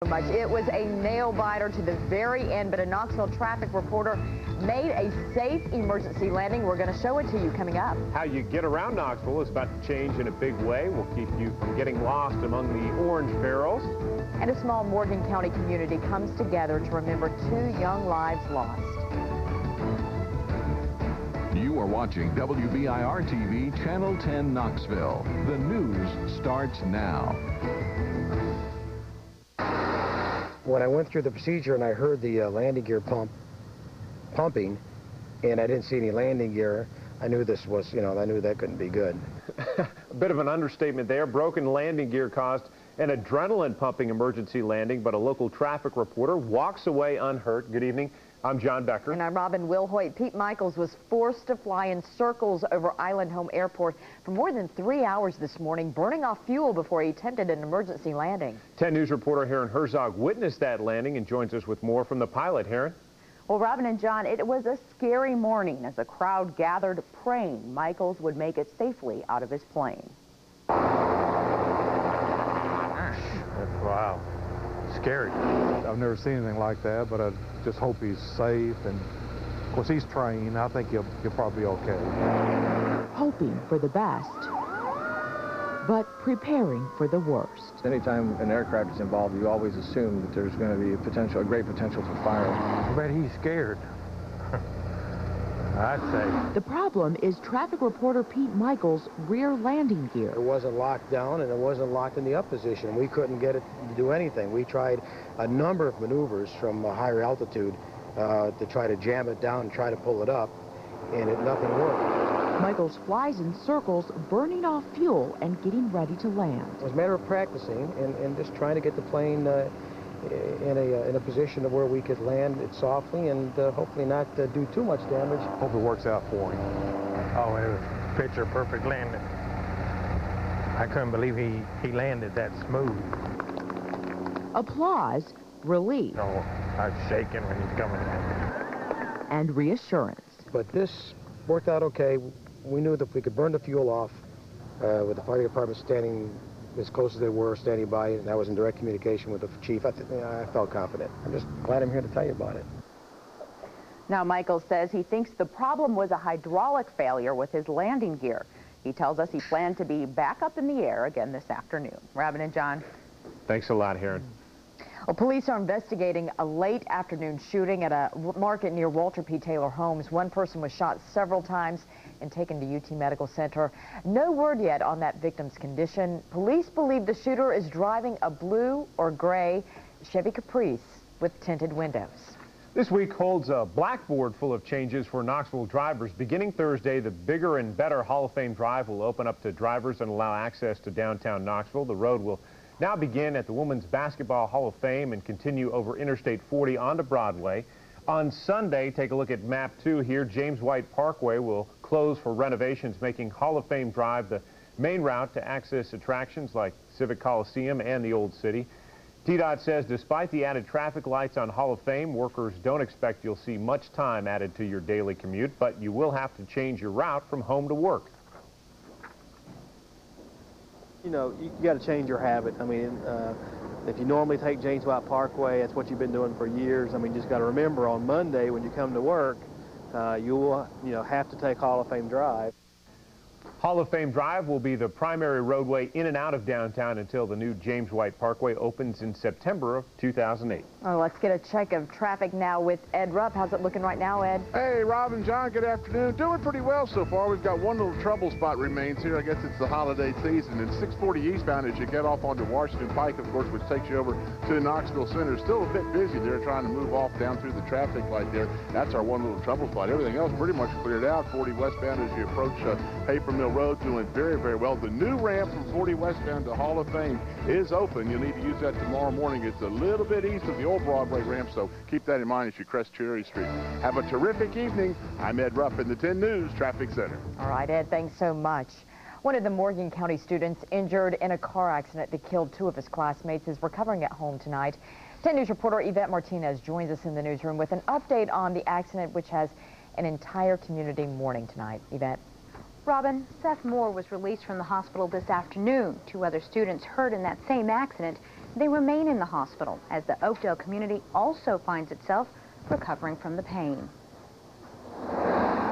So much. It was a nail-biter to the very end, but a Knoxville traffic reporter made a safe emergency landing. We're going to show it to you coming up. How you get around Knoxville is about to change in a big way. We'll keep you from getting lost among the orange barrels. And a small Morgan County community comes together to remember 2 young lives lost. You are watching WBIR-TV Channel 10 Knoxville. The news starts now. When I went through the procedure and I heard the landing gear pumping, and I didn't see any landing gear, I knew this was, I knew that couldn't be good. A bit of an understatement there. Broken landing gear caused an adrenaline-pumping emergency landing, but a local traffic reporter walks away unhurt. Good evening. I'm John Becker. And I'm Robin Wilhoit. Pete Michaels was forced to fly in circles over Island Home Airport for more than 3 hours this morning, burning off fuel before he attempted an emergency landing. 10 News reporter Heron Herzog witnessed that landing and joins us with more from the pilot. Heron? Well, Robin and John, it was a scary morning as a crowd gathered praying Michaels would make it safely out of his plane. Wow. Scary. I've never seen anything like that, but I just hope he's safe, and of course he's trained. I think he'll probably be okay. Hoping for the best, but preparing for the worst. Anytime an aircraft is involved, you always assume that there's going to be a great potential for fire. I bet he's scared. I'd say. The problem is traffic reporter Pete Michaels' rear landing gear. It wasn't locked down, and it wasn't locked in the up position. We couldn't get it to do anything. We tried a number of maneuvers from a higher altitude to try to jam it down and try to pull it up, and nothing worked. Michaels flies in circles, burning off fuel and getting ready to land. It was a matter of practicing and just trying to get the plane in a position of where we could land it softly and hopefully not do too much damage. Hope it works out for him. Oh, it was picture perfect landing. I couldn't believe he landed that smooth. Applause, relief, No, I was shaking when he's coming in. and reassurance. But this worked out okay. We knew that if we could burn the fuel off with the fire department standing as close as they were, standing by, and I was in direct communication with the chief, I felt confident. I'm just glad I'm here to tell you about it. Now, Michaels says he thinks the problem was a hydraulic failure with his landing gear. He tells us he planned to be back up in the air again this afternoon. Robin and John. Thanks a lot, Heron. Well, police are investigating a late afternoon shooting at a market near Walter P. Taylor Homes. One person was shot several times and taken to UT Medical Center. No word yet on that victim's condition. Police believe the shooter is driving a blue or gray Chevy Caprice with tinted windows. This week holds a blackboard full of changes for Knoxville drivers. Beginning Thursday, the Bigger and Better Hall of Fame Drive will open up to drivers and allow access to downtown Knoxville. The road will now begin at the Women's Basketball Hall of Fame and continue over Interstate 40 onto Broadway. On Sunday, take a look at map 2 here. James White Parkway will close for renovations, making Hall of Fame Drive the main route to access attractions like Civic Coliseum and the Old City. TDOT says despite the added traffic lights on Hall of Fame, workers don't expect you'll see much time added to your daily commute, but you will have to change your route from home to work. You got to change your habit. I mean, if you normally take James White Parkway, that's what you've been doing for years. I mean, you just got to remember on Monday when you come to work, you will, have to take Hall of Fame Drive. Hall of Fame Drive will be the primary roadway in and out of downtown until the new James White Parkway opens in September of 2008. Oh, let's get a check of traffic now with Ed Rupp. How's it looking right now, Ed? Hey, Robin, John, good afternoon. Doing pretty well so far. We've got one little trouble spot remains here. I guess it's the holiday season. And 640 eastbound as you get off onto Washington Pike, of course, which takes you over to the Knoxville Center. Still a bit busy there trying to move off down through the traffic light there. That's our one little trouble spot. Everything else pretty much cleared out. 40 westbound as you approach Paper Mill Road, doing very, very well. The new ramp from 40 westbound to Hall of Fame is open. You'll need to use that tomorrow morning. It's a little bit east of the old Broadway ramp, so keep that in mind as you crest Cherry Street. Have a terrific evening. I'm Ed Rupp in the 10 News Traffic Center. All right, Ed, thanks so much. One of the Morgan County students injured in a car accident that killed 2 of his classmates is recovering at home tonight. 10 News reporter Yvette Martinez joins us in the newsroom with an update on the accident, which has an entire community mourning tonight. Yvette. Robin, Seth Moore was released from the hospital this afternoon. 2 other students hurt in that same accident They remain in the hospital as the Oakdale community also finds itself recovering from the pain.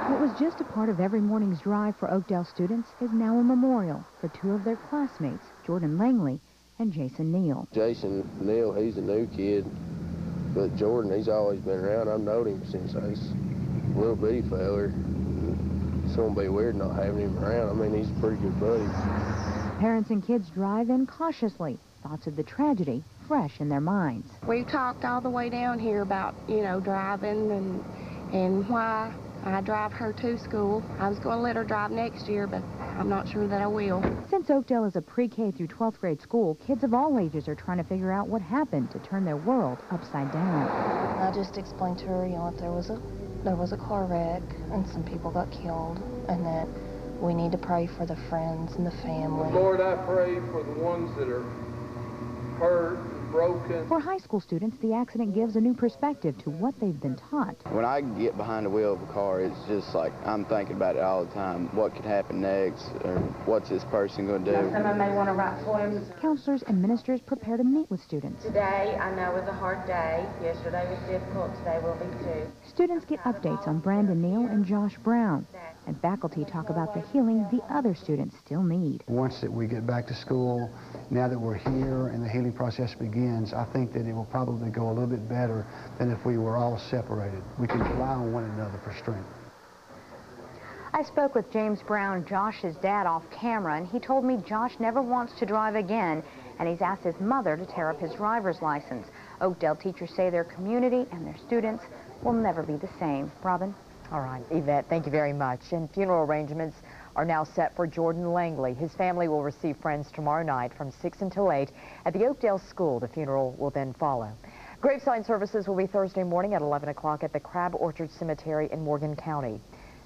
What was just a part of every morning's drive for Oakdale students is now a memorial for two of their classmates, Jordan Langley and Jason Neal. Jason Neal, he's a new kid, but Jordan, he's always been around. I've known him since I was a little bitty feller. It's going to be weird not having him around. I mean, he's a pretty good buddy. Parents and kids drive in cautiously, thoughts of the tragedy fresh in their minds. We talked all the way down here about, you know, driving and why I drive her to school. I was going to let her drive next year, but I'm not sure that I will. Since Oakdale is a pre-K through 12th grade school, kids of all ages are trying to figure out what happened to turn their world upside down. I just explained to her, you know, there was a car wreck and some people got killed, and that we need to pray for the friends and the family. Lord, I pray for the ones that are hurt, broken. For high school students, the accident gives a new perspective to what they've been taught. When I get behind the wheel of a car, it's just like I'm thinking about it all the time. What could happen next, or what's this person going to do? Someone may want to write poems. Counselors and ministers prepare to meet with students. Today, I know, was a hard day. Yesterday was difficult. Today will be too. Students get updates on Brandon Neal and Josh Brown, and faculty talk about the healing the other students still need. Once that we get back to school, now that we're here and the healing process begins, I think that it will probably go a little bit better than if we were all separated. We can rely on one another for strength. I spoke with James Brown, Josh's dad, off camera, and he told me Josh never wants to drive again, and he's asked his mother to tear up his driver's license. Oakdale teachers say their community and their students will never be the same. Robin? All right, Yvette, thank you very much. And funeral arrangements are now set for Jordan Langley. His family will receive friends tomorrow night from 6 until 8 at the Oakdale School. The funeral will then follow. Graveside services will be Thursday morning at 11 o'clock at the Crab Orchard Cemetery in Morgan County.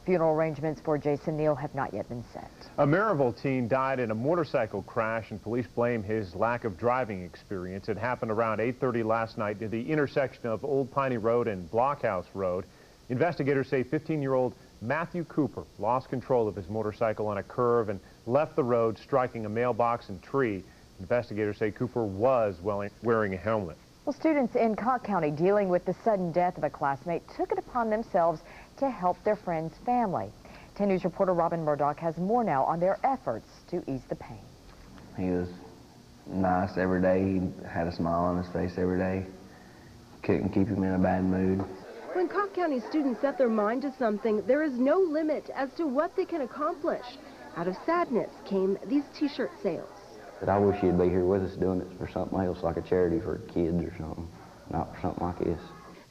Funeral arrangements for Jason Neal have not yet been set. A Maryville teen died in a motorcycle crash, and police blame his lack of driving experience. It happened around 8:30 last night near the intersection of Old Piney Road and Blockhouse Road. Investigators say 15-year-old Matthew Cooper lost control of his motorcycle on a curve and left the road, striking a mailbox and tree. Investigators say Cooper was wearing a helmet. Well, students in Cocke County dealing with the sudden death of a classmate took it upon themselves to help their friend's family. 10 News reporter Robin Murdoch has more now on their efforts to ease the pain. He was nice every day. He had a smile on his face every day. Couldn't keep him in a bad mood. When Cocke County students set their mind to something, there is no limit as to what they can accomplish. Out of sadness came these t-shirt sales. I wish he'd be here with us doing it for something else, like a charity for kids or something, not for something like this.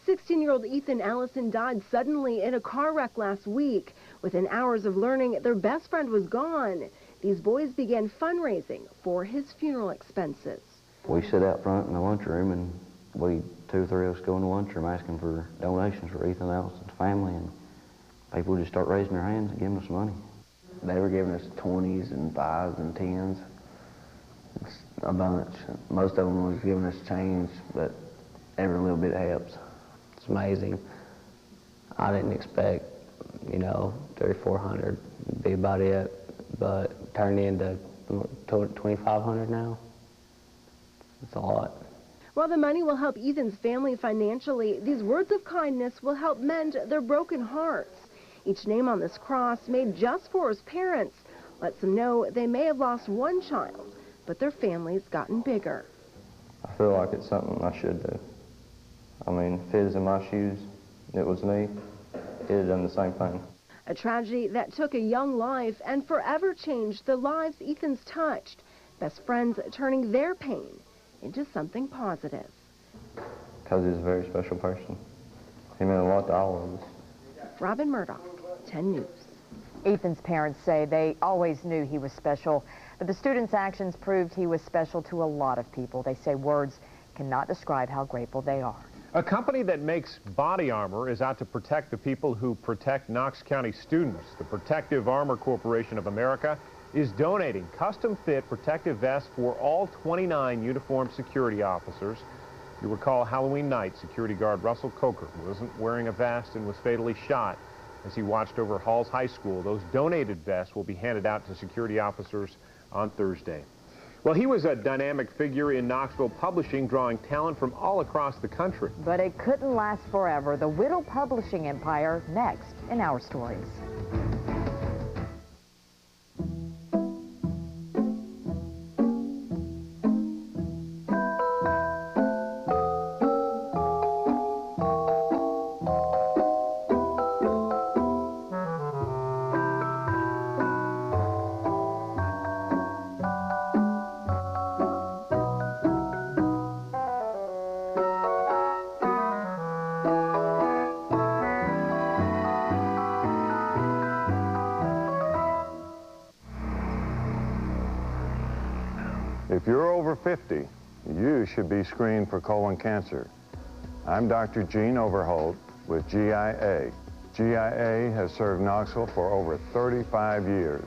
16-year-old Ethan Allison died suddenly in a car wreck last week. Within hours of learning their best friend was gone, these boys began fundraising for his funeral expenses. We sit out front in the lunchroom, and two or three of us go in the lunchroom asking for donations for Ethan Allison's family, and people just start raising their hands and giving us money. They were giving us 20s and 5s and 10s. It's a bunch. Most of them was giving us change, but every little bit helps. It's amazing. I didn't expect, you know, $300-400 would be about it, but turned into $2,500 now. It's a lot. While the money will help Ethan's family financially, these words of kindness will help mend their broken hearts. Each name on this cross, made just for his parents, lets them know they may have lost one child, but their family's gotten bigger. I feel like it's something I should do. I mean, if it was in my shoes, it was me, it had done the same thing. A tragedy that took a young life and forever changed the lives Ethan's touched. Best friends turning their pain into something positive. Because he's a very special person. He meant a lot to all of us. Robin Murdoch, 10 News. Ethan's parents say they always knew he was special, but the student's actions proved he was special to a lot of people. They say words cannot describe how grateful they are. A company that makes body armor is out to protect the people who protect Knox County students. The Protective Armor Corporation of America is donating custom-fit protective vests for all 29 uniformed security officers. You recall Halloween night, security guard Russell Coker wasn't wearing a vest and was fatally shot as he watched over Halls High School. Those donated vests will be handed out to security officers on Thursday. Well, he was a dynamic figure in Knoxville publishing, drawing talent from all across the country. But it couldn't last forever. The Whittle publishing empire next in Our Stories. If you're over 50, you should be screened for colon cancer. I'm Dr. Gene Overholt with GIA. GIA has served Knoxville for over 35 years.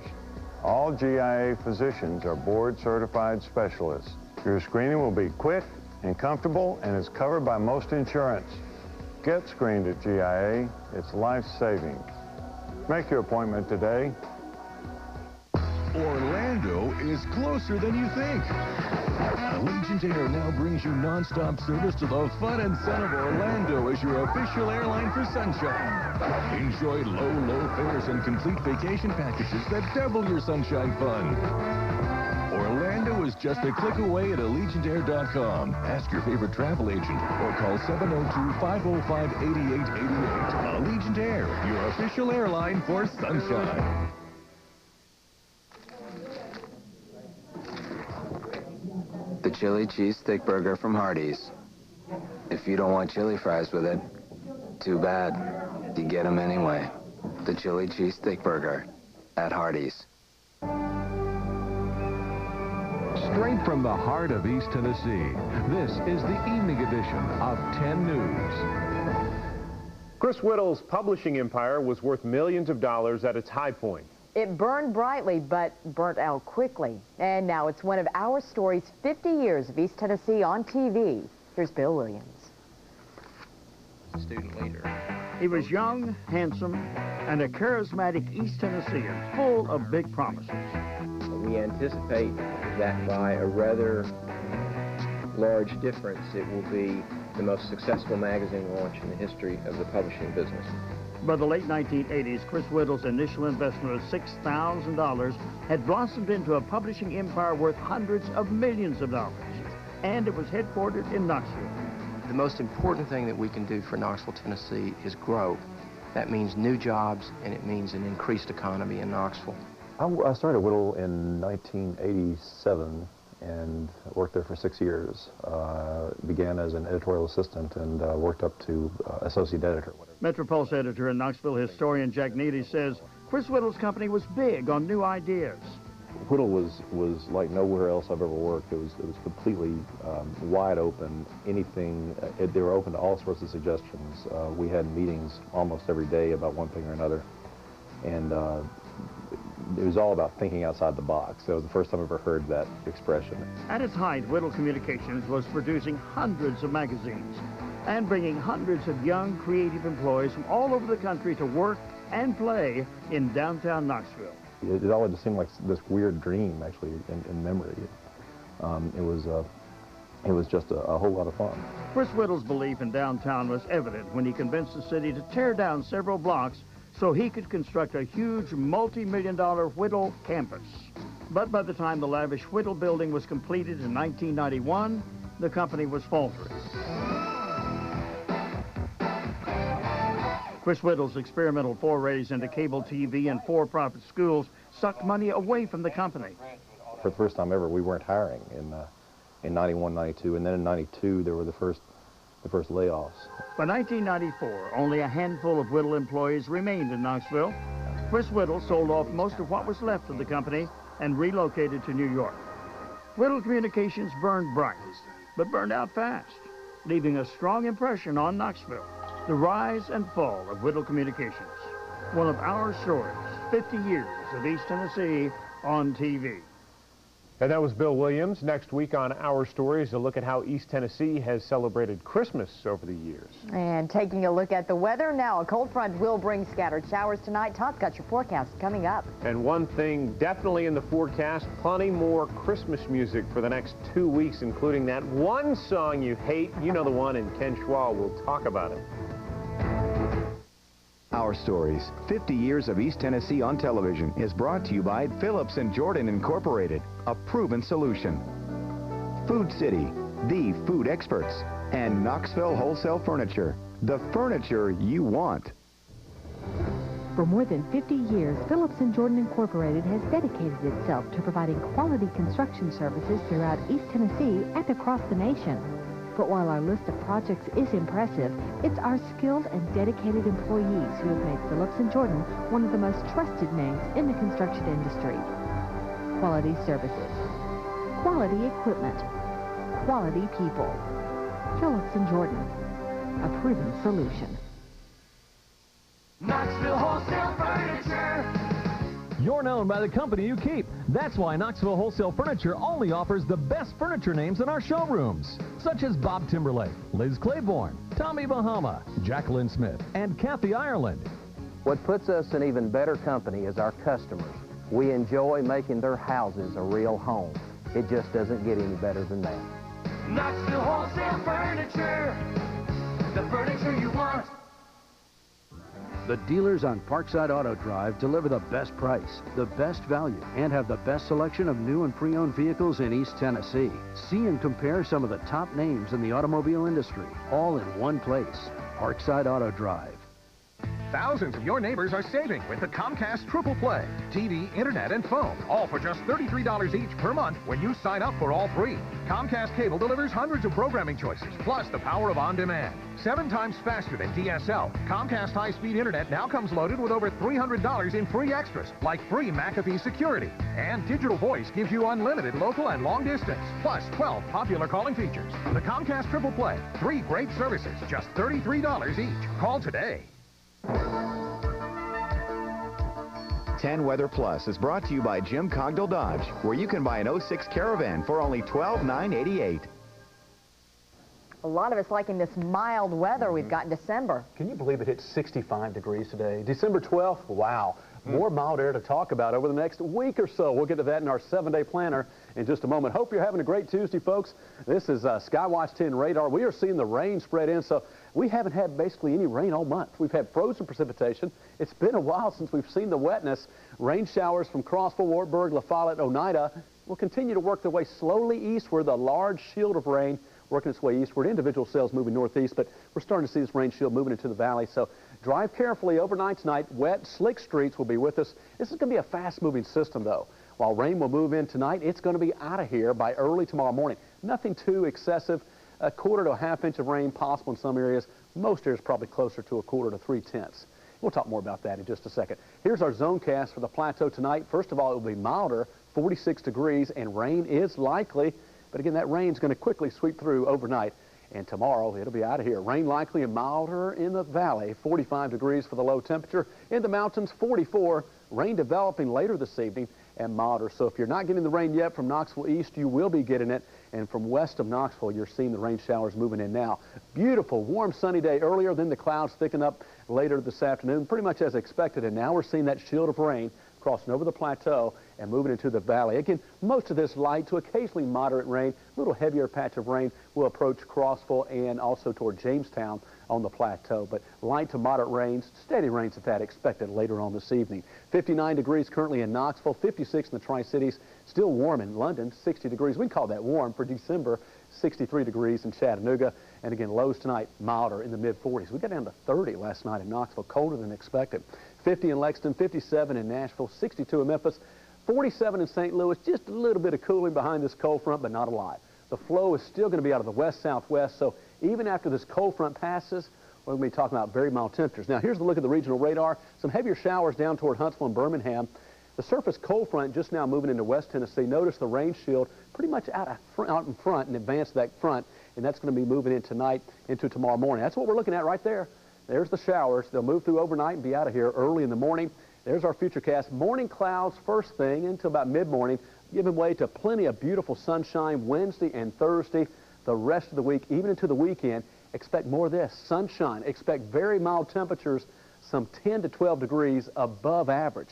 All GIA physicians are board-certified specialists. Your screening will be quick and comfortable and is covered by most insurance. Get screened at GIA. It's life-saving. Make your appointment today. Orlando is closer than you think. Allegiant Air now brings you non-stop service to the fun and sun of Orlando as your official airline for sunshine. Enjoy low fares and complete vacation packages that double your sunshine fun. Orlando is just a click away at AllegiantAir.com. Ask your favorite travel agent or call 702-505-8888. Allegiant Air, your official airline for sunshine. The chili cheese stick burger from Hardee's. If you don't want chili fries with it, too bad. You get them anyway. The chili cheese stick burger at Hardee's. Straight from the heart of East Tennessee, this is the evening edition of 10 News. Chris Whittle's publishing empire was worth millions of dollars at its high point. It burned brightly, but burnt out quickly. And now it's one of Our Stories' 50 years of East Tennessee on TV. Here's Bill Williams. Student leader. He was young, handsome, and a charismatic East Tennessean, full of big promises. We anticipate that by a rather large difference, it will be the most successful magazine launch in the history of the publishing business. By the late 1980s, Chris Whittle's initial investment of $6,000 had blossomed into a publishing empire worth hundreds of millions of dollars. And it was headquartered in Knoxville. The most important thing that we can do for Knoxville, Tennessee is grow. That means new jobs, and it means an increased economy in Knoxville. I started Whittle in 1987 and worked there for 6 years. Began as an editorial assistant and worked up to associate editor. Metropulse editor and Knoxville historian Jack Neely says Chris Whittle's company was big on new ideas. Whittle was like nowhere else I've ever worked. It was completely wide open. Anything, they were open to all sorts of suggestions. We had meetings almost every day about one thing or another, and it was all about thinking outside the box. So it was the first time I've ever heard that expression. At its height, Whittle Communications was producing hundreds of magazines and bringing hundreds of young, creative employees from all over the country to work and play in downtown Knoxville. It all just seemed like this weird dream, actually, in memory. It was just a whole lot of fun. Chris Whittle's belief in downtown was evident when he convinced the city to tear down several blocks so he could construct a huge multi-million-dollar Whittle campus. But by the time the lavish Whittle building was completed in 1991, the company was faltering. Chris Whittle's experimental forays into cable TV and for-profit schools sucked money away from the company. For the first time ever, we weren't hiring in 91, 92, and then in 92 there were the first layoffs. By 1994, only a handful of Whittle employees remained in Knoxville. Chris Whittle sold off most of what was left of the company and relocated to New York. Whittle Communications burned bright, but burned out fast, leaving a strong impression on Knoxville. The rise and fall of Whittle Communications. One of Our Stories, 50 years of East Tennessee on TV. And that was Bill Williams. Next week on Our Stories, a look at how East Tennessee has celebrated Christmas over the years. And taking a look at the weather now, a cold front will bring scattered showers tonight. Todd's got your forecast coming up. And one thing definitely in the forecast, plenty more Christmas music for the next 2 weeks, including that one song you hate. You know the one, and Ken Schwal will talk about it. Our Stories, 50 years of East Tennessee on television, is brought to you by Phillips & Jordan Incorporated, a proven solution. Food City, the food experts, and Knoxville Wholesale Furniture, the furniture you want. For more than 50 years, Phillips & Jordan Incorporated has dedicated itself to providing quality construction services throughout East Tennessee and across the nation. But while our list of projects is impressive, it's our skilled and dedicated employees who have made Phillips & Jordan one of the most trusted names in the construction industry. Quality services, quality equipment, quality people. Phillips & Jordan, a proven solution. Knoxville Wholesale Furniture. You're known by the company you keep. That's why Knoxville Wholesale Furniture only offers the best furniture names in our showrooms, such as Bob Timberlake, Liz Claiborne, Tommy Bahama, Jacqueline Smith, and Kathy Ireland. What puts us in even better company is our customers. We enjoy making their houses a real home. It just doesn't get any better than that. Knoxville Wholesale Furniture, the furniture you want. The dealers on Parkside Auto Drive deliver the best price, the best value, and have the best selection of new and pre-owned vehicles in East Tennessee. See and compare some of the top names in the automobile industry, all in one place. Parkside Auto Drive. Thousands of your neighbors are saving with the Comcast Triple Play. TV, internet, and phone, all for just $33 each per month when you sign up for all three. Comcast Cable delivers hundreds of programming choices, plus the power of on-demand. 7 times faster than DSL, Comcast high-speed internet now comes loaded with over $300 in free extras, like free McAfee security. And digital voice gives you unlimited local and long distance, plus 12 popular calling features. The Comcast Triple Play, 3 great services, just $33 each. Call today. 10 Weather Plus is brought to you by Jim Cogdell Dodge, where you can buy an 06 Caravan for only $12,988. A lot of us liking this mild weather we've got in December. Can you believe it hit 65 degrees today? December 12th, wow. More mild air to talk about over the next week or so. We'll get to that in our 7-day planner in just a moment. Hope you're having a great Tuesday, folks. This is Skywatch 10 radar. We are seeing the rain spread in, so we haven't had basically any rain all month. We've had frozen precipitation. It's been a while since we've seen the wetness. Rain showers from Crossville, Wartburg, La Follette, Oneida will continue to work their way slowly eastward. The large shield of rain working its way eastward. Individual cells moving northeast, but we're starting to see this rain shield moving into the valley. So drive carefully overnight tonight. Wet, slick streets will be with us. This is going to be a fast-moving system, though. While rain will move in tonight, it's going to be out of here by early tomorrow morning. Nothing too excessive. A quarter to a half inch of rain possible in some areas. Most areas probably closer to a quarter to 3/10. We'll talk more about that in just a second. Here's our zone cast for the plateau tonight. First of all, it will be milder, 46 degrees, and rain is likely. But again, that rain's going to quickly sweep through overnight. And tomorrow, it'll be out of here. Rain likely and milder in the valley, 45 degrees for the low temperature. In the mountains, 44. Rain developing later this evening and milder. So if you're not getting the rain yet from Knoxville east, you will be getting it. And from west of Knoxville, you're seeing the rain showers moving in now. Beautiful, warm, sunny day earlier. Then the clouds thicken up later this afternoon, pretty much as expected. And now we're seeing that shield of rain crossing over the plateau and moving into the valley. Again, most of this light to occasionally moderate rain. A little heavier patch of rain will approach Crossville and also toward Jamestown on the plateau. But light to moderate rains, steady rains at that expected later on this evening. 59 degrees currently in Knoxville, 56 in the Tri-Cities. Still warm in London, 60 degrees. We can call that warm for December. 63 degrees in Chattanooga. And again, lows tonight milder in the mid-40s. We got down to 30 last night in Knoxville, colder than expected. 50 in Lexington, 57 in Nashville, 62 in Memphis, 47 in St. Louis. Just a little bit of cooling behind this cold front, but not a lot. The flow is still going to be out of the west-southwest, so even after this cold front passes, we're going to be talking about very mild temperatures. Now, here's a look at the regional radar. Some heavier showers down toward Huntsville and Birmingham. The surface cold front just now moving into West Tennessee. Notice the rain shield pretty much out in front and advance that front, and that's going to be moving in tonight into tomorrow morning. That's what we're looking at right there. There's the showers. They'll move through overnight and be out of here early in the morning. There's our future cast. Morning clouds first thing until about mid-morning. giving way to plenty of beautiful sunshine Wednesday and Thursday. The rest of the week, even into the weekend, expect more of this, sunshine. Expect very mild temperatures, some 10 to 12 degrees above average.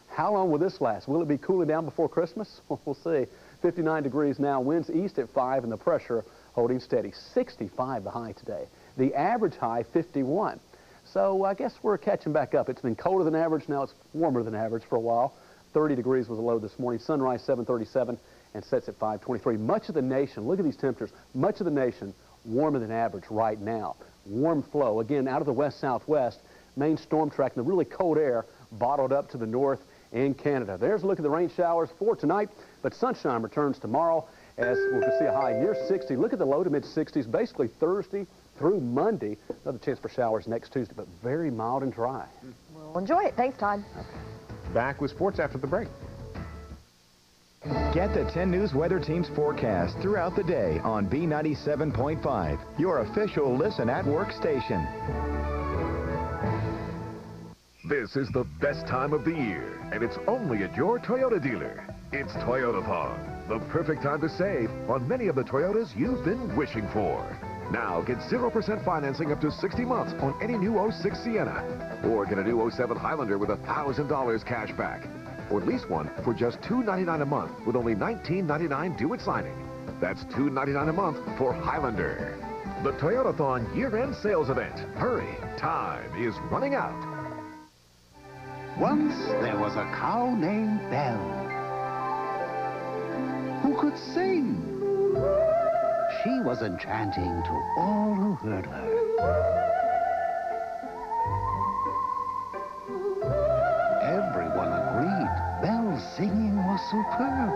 How long will this last? Will it be cooling down before Christmas? We'll see. 59 degrees now, winds east at 5, and the pressure holding steady. 65 the high today. The average high, 51. So I guess we're catching back up. It's been colder than average. Now it's warmer than average for a while. 30 degrees was a low this morning. Sunrise 7:37 and sets at 5:23. Much of the nation, look at these temperatures, much of the nation warmer than average right now. Warm flow, again, out of the west-southwest. Main storm track and the really cold air bottled up to the north in Canada. There's a look at the rain showers for tonight, but sunshine returns tomorrow as we can see a high near 60. Look at the low to mid-60s, basically Thursday through Monday. Another chance for showers next Tuesday, but very mild and dry. Well, enjoy it. Thanks, Todd. Back with sports after the break. Get the 10 News Weather Team's forecast throughout the day on B97.5, your official Listen at Work station. This is the best time of the year, and it's only at your Toyota dealer. It's Toyotathon, the perfect time to save on many of the Toyotas you've been wishing for. Now get 0% financing up to 60 months on any new 06 Sienna, or get a new 07 Highlander with $1,000 cash back, or lease one for just $299 a month with only $19.99 due at signing. That's $299 a month for Highlander. The Toyotathon year-end sales event. Hurry, time is running out. Once there was a cow named Belle who could sing. She was enchanting to all who heard her. Everyone agreed Belle's singing was superb,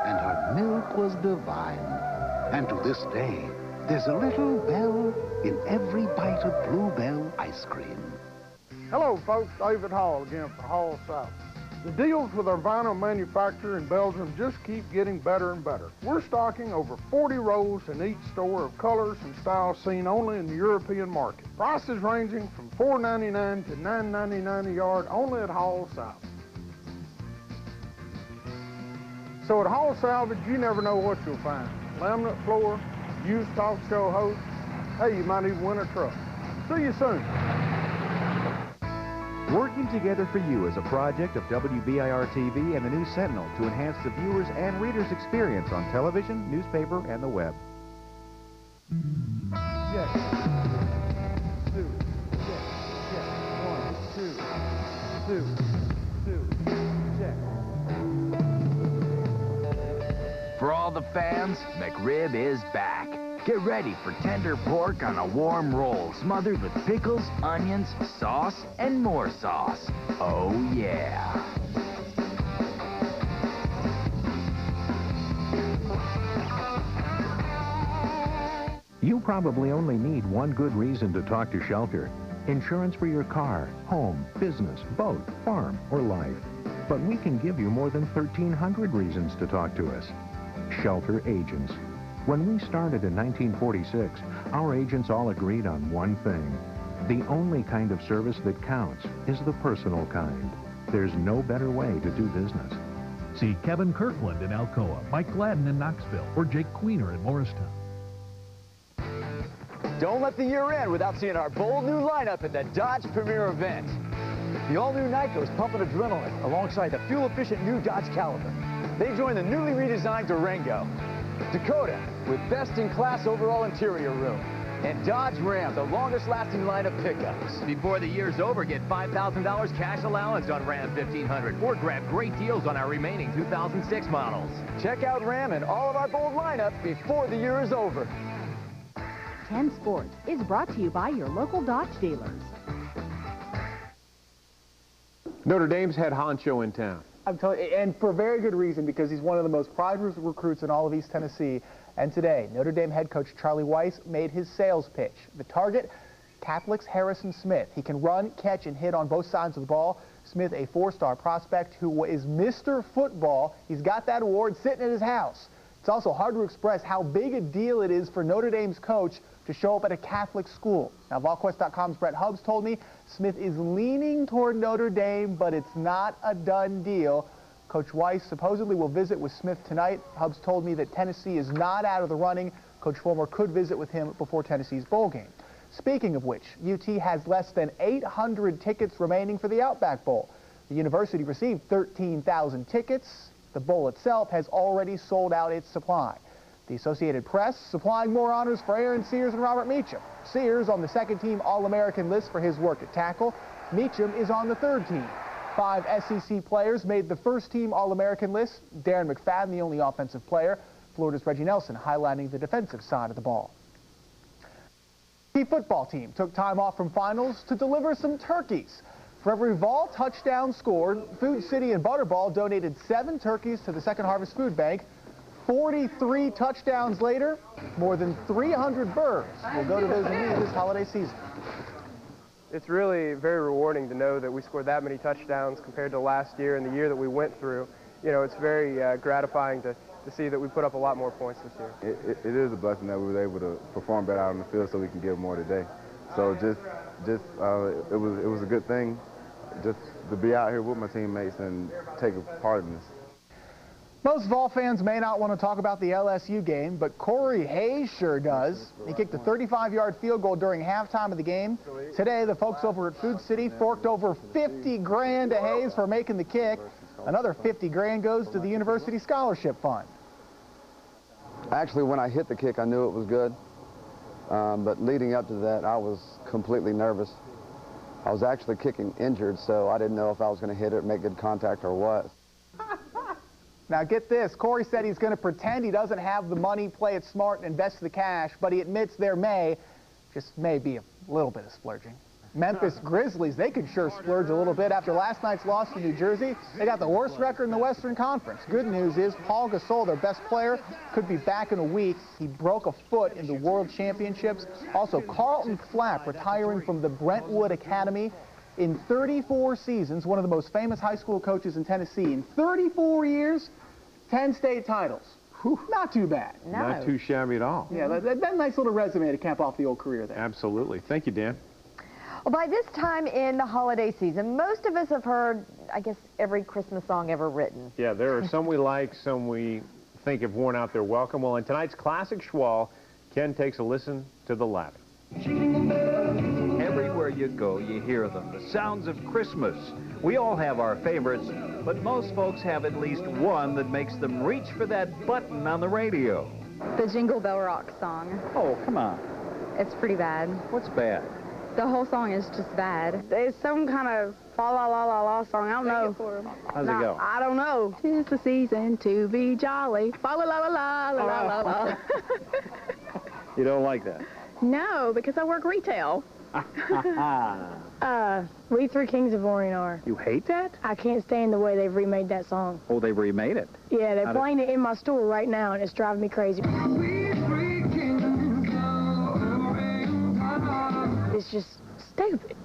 and her milk was divine. And to this day, there's a little Belle in every bite of Bluebell ice cream. Hello, folks. David Hall again for Hall South. The deals with our vinyl manufacturer in Belgium just keep getting better and better. We're stocking over 40 rows in each store of colors and styles seen only in the European market. Prices ranging from $4.99 to $9.99 a yard only at Hall South. So at Hall Salvage, you never know what you'll find. Laminate floor, used talk show host. Hey, you might even win a truck. See you soon. Working together for you is a project of WBIR-TV and the News Sentinel to enhance the viewers' and readers' experience on television, newspaper, and the web. Check. 2. Check. Check. 1, 2. 2. 2. Check. For all the fans, McRib is back. Get ready for tender pork on a warm roll, smothered with pickles, onions, sauce, and more sauce. Oh, yeah. You probably only need one good reason to talk to Shelter. Insurance for your car, home, business, boat, farm, or life. But we can give you more than 1,300 reasons to talk to us. Shelter Agents. When we started in 1946, our agents all agreed on one thing. The only kind of service that counts is the personal kind. There's no better way to do business. See Kevin Kirkland in Alcoa, Mike Gladden in Knoxville, or Jake Queener in Morristown. Don't let the year end without seeing our bold new lineup at the Dodge Premier event. The all-new Nyko is pumping adrenaline alongside the fuel-efficient new Dodge Caliber. They join the newly redesigned Durango. Dakota, with best-in-class overall interior room. And Dodge Ram, the longest-lasting line of pickups. Before the year's over, get $5,000 cash allowance on Ram 1500 or grab great deals on our remaining 2006 models. Check out Ram and all of our bold lineup before the year is over. 10 Sports is brought to you by your local Dodge dealers. Notre Dame's head honcho in town. I'm telling you, and for very good reason, because he's one of the most prized recruits in all of East Tennessee. And today, Notre Dame head coach Charlie Weis made his sales pitch. The target, Catholic's Harrison Smith. He can run, catch, and hit on both sides of the ball. Smith, a four-star prospect who is Mr. Football. He's got that award sitting at his house. It's also hard to express how big a deal it is for Notre Dame's coach to show up at a Catholic school. Now, VolQuest.com's Brett Hubbs told me Smith is leaning toward Notre Dame, but it's not a done deal. Coach Weiss supposedly will visit with Smith tonight. Hubs told me that Tennessee is not out of the running. Coach Fulmer could visit with him before Tennessee's bowl game. Speaking of which, UT has less than 800 tickets remaining for the Outback Bowl. The university received 13,000 tickets. The bowl itself has already sold out its supply. The Associated Press supplying more honors for Aaron Sears and Robert Meacham. Sears on the second-team All-American list for his work at tackle. Meacham is on the third team. 5 SEC players made the first-team All-American list. Darren McFadden, the only offensive player. Florida's Reggie Nelson highlighting the defensive side of the ball. The football team took time off from finals to deliver some turkeys. For every Vol touchdown scored, Food City and Butterball donated 7 turkeys to the Second Harvest Food Bank. 43 touchdowns later, more than 300 birds will go to those in need this holiday season. It's really very rewarding to know that we scored that many touchdowns compared to last year and the year that we went through. You know, it's very gratifying to see that we put up a lot more points this year. It is a blessing that we were able to perform better out on the field so we can give more today. So it was a good thing just to be out here with my teammates and take a part in this. Most Vol fans may not want to talk about the LSU game, but Corey Hayes sure does. He kicked a 35-yard field goal during halftime of the game. Today, the folks over at Food City forked over 50 grand to Hayes for making the kick. Another 50 grand goes to the University Scholarship Fund. Actually, when I hit the kick, I knew it was good. But leading up to that, I was completely nervous. I was actually kicking injured, so I didn't know if I was going to hit it, make good contact, or what. Now get this, Corey said he's going to pretend he doesn't have the money, play it smart, and invest the cash, but he admits there may be a little bit of splurging. Memphis Grizzlies, they could sure splurge a little bit after last night's loss to New Jersey. They got the worst record in the Western Conference. Good news is Paul Gasol, their best player, could be back in a week. He broke a foot in the World Championships. Also, Carlton Flapp retiring from the Brentwood Academy. In 34 seasons, one of the most famous high school coaches in Tennessee. In 34 years, 10 state titles. Whew, not too bad. No. Not too shabby at all. Yeah, that's a nice little resume to cap off the old career there. Absolutely. Thank you, Dan. Well, by this time in the holiday season, most of us have heard, I guess, every Christmas song ever written. Yeah, there are some we like, some we think have worn out their welcome. Well, in tonight's Classic Schwal, Ken takes a listen to the latter. Everywhere you go, you hear them, the sounds of Christmas. We all have our favorites, but most folks have at least one that makes them reach for that button on the radio. The Jingle Bell Rock song. Oh, come on. It's pretty bad. What's bad? The whole song is just bad. It's some kind of fa-la-la-la-la song. I don't know. How's it go? I don't know. 'Tis the season to be jolly. Fa-la-la-la-la-la-la-la. You don't like that? No, because I work retail. We Three Kings of Orient are. You hate that? I can't stand the way they've remade that song. Oh, they've remade it? Yeah, they're playing it in my store right now, and it's driving me crazy. It's just stupid.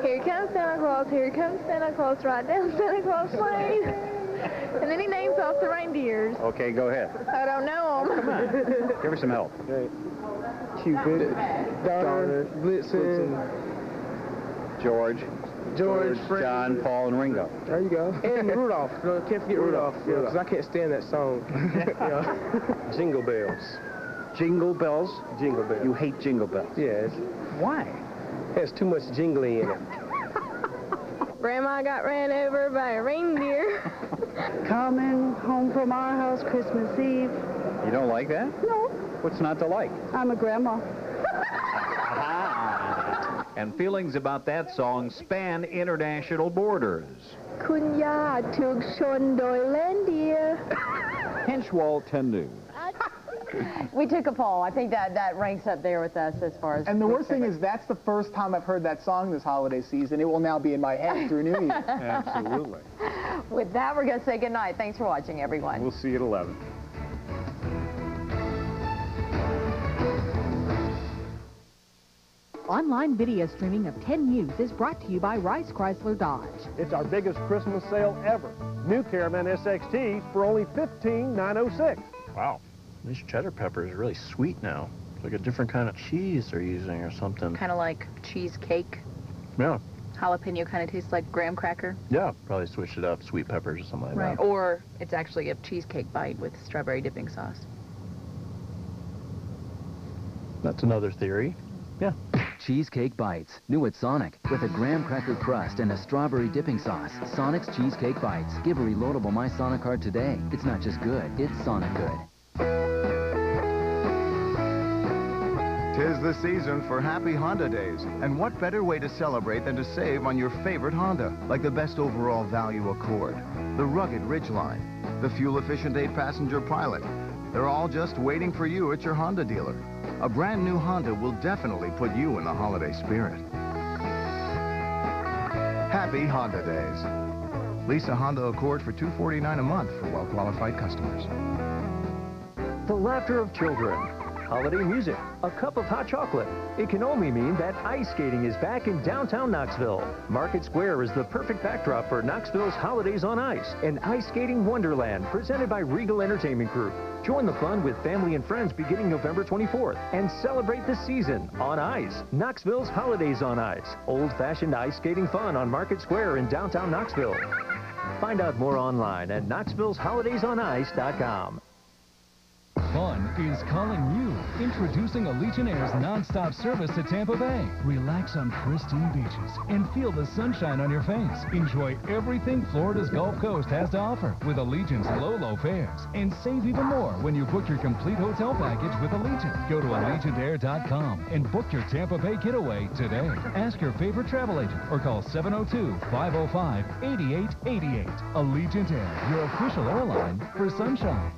Here comes Santa Claus, here comes Santa Claus, right down Santa Claus Lane. And then he names off the reindeers. Okay, go ahead. I don't know them. Come on. Give her some help. Cupid, Donner, Blitzen, George, John, Paul, and Ringo. There you go. And Rudolph. No, can't forget Rudolph. Yeah, because I can't stand that song. Jingle bells. Jingle bells? Jingle bells. You hate jingle bells? Yes. Why? It has too much jingly in it. Grandma got ran over by a reindeer. Coming home from our house Christmas Eve. You don't like that? No. What's not to like? I'm a grandma. And feelings about that song span international borders. Kun jag tog Shondoylandia. Henschwald 10 News. We took a poll. I think that ranks up there with us as far as... And the worst thing is that's the first time I've heard that song this holiday season. It will now be in my head through New Year. Absolutely. With that, we're going to say goodnight. Thanks for watching, everyone. We'll see you at 11. Online video streaming of 10 News is brought to you by Rice Chrysler Dodge. It's our biggest Christmas sale ever. New Caravan SXT for only $15,906. Wow. This cheddar pepper is really sweet now. It's like a different kind of cheese they're using or something. Kind of like cheesecake. Yeah. jalapeno kind of tastes like graham cracker. Yeah, probably switch it up, sweet peppers or something like Right, that. or it's actually a cheesecake bite with strawberry dipping sauce. That's another theory. Yeah. Cheesecake Bites, new at Sonic, with a graham cracker crust and a strawberry dipping sauce. Sonic's Cheesecake Bites. Give a reloadable My Sonic card today. It's not just good, it's Sonic good. 'Tis the season for Happy Honda Days, and what better way to celebrate than to save on your favorite Honda, like the best overall value Accord, the rugged Ridgeline, the fuel-efficient 8-passenger Pilot. They're all just waiting for you at your Honda dealer. A brand new Honda will definitely put you in the holiday spirit. Happy Honda Days. Lease a Honda Accord for $249 a month for well-qualified customers. The laughter of children, holiday music, a cup of hot chocolate. It can only mean that ice skating is back in downtown Knoxville. Market Square is the perfect backdrop for Knoxville's Holidays on Ice, an ice skating wonderland presented by Regal Entertainment Group. Join the fun with family and friends beginning November 24th and celebrate the season on ice. Knoxville's Holidays on Ice. Old-fashioned ice skating fun on Market Square in downtown Knoxville. Find out more online at knoxvillesholidaysoниce.com. Fun is calling you. Introducing Allegiant Air's non-stop service to Tampa Bay. Relax on pristine beaches and feel the sunshine on your face. Enjoy everything Florida's Gulf Coast has to offer with Allegiant's low fares. And save even more when you book your complete hotel package with Allegiant. Go to AllegiantAir.com and book your Tampa Bay getaway today. Ask your favorite travel agent or call 702-505-8888. Allegiant Air, your official airline for sunshine.